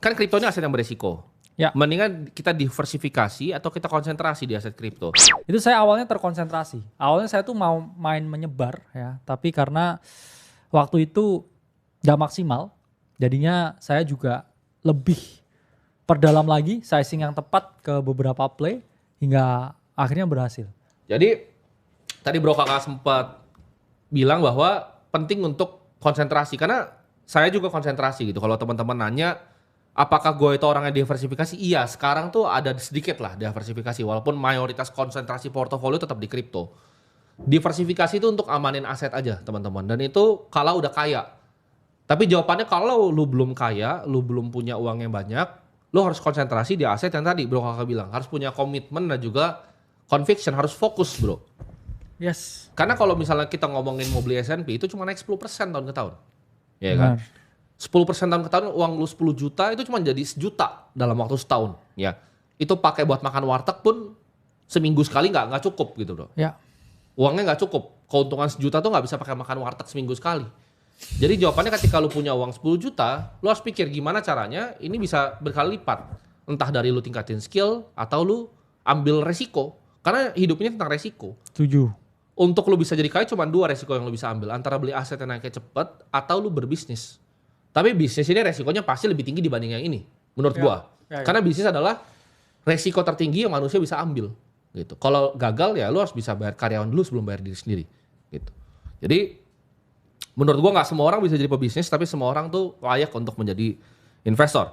Kan kripto ini aset yang beresiko. Ya. Mendingan kita diversifikasi atau kita konsentrasi di aset kripto. Itu saya awalnya terkonsentrasi. Awalnya saya tuh mau main menyebar ya, tapi karena waktu itu gak maksimal, jadinya saya juga lebih perdalam lagi sizing yang tepat ke beberapa play hingga akhirnya berhasil. Jadi tadi Bro Kakak sempat bilang bahwa penting untuk konsentrasi karena saya juga konsentrasi gitu. Kalau teman-teman nanya apakah gue itu orangnya diversifikasi? Iya, sekarang tuh ada sedikit lah diversifikasi walaupun mayoritas konsentrasi portofolio tetap di kripto. Diversifikasi itu untuk amanin aset aja teman-teman dan itu kalau udah kaya. Tapi jawabannya kalau lu belum kaya, lu belum punya uang yang banyak, lu harus konsentrasi di aset yang tadi Bro Kakak bilang. Harus punya komitmen dan juga conviction, harus fokus bro. Yes. Karena kalau misalnya kita ngomongin mau beli S&P itu cuma naik 10% tahun ke tahun. Ya kan? 10% tahun ke tahun uang lu 10 juta itu cuma jadi 1 juta dalam waktu setahun. Ya. Itu pakai buat makan warteg pun seminggu sekali nggak cukup gitu bro. Ya. Uangnya nggak cukup. Keuntungan 1 juta tuh nggak bisa pakai makan warteg seminggu sekali. Jadi jawabannya ketika lu punya uang 10 juta, lu harus pikir gimana caranya ini bisa berkali lipat. Entah dari lu tingkatin skill atau lu ambil resiko. Karena hidup ini tentang resiko. Setuju. Untuk lu bisa jadi kaya cuma 2 resiko yang lu bisa ambil. Antara beli aset yang naiknya cepet atau lu berbisnis. Tapi bisnis ini resikonya pasti lebih tinggi dibanding yang ini. Menurut gua. Karena bisnis adalah resiko tertinggi yang manusia bisa ambil. Gitu. Kalau gagal ya lu harus bisa bayar karyawan dulu sebelum bayar diri sendiri. Gitu. Jadi menurut gua nggak semua orang bisa jadi pebisnis, tapi semua orang tuh layak untuk menjadi investor.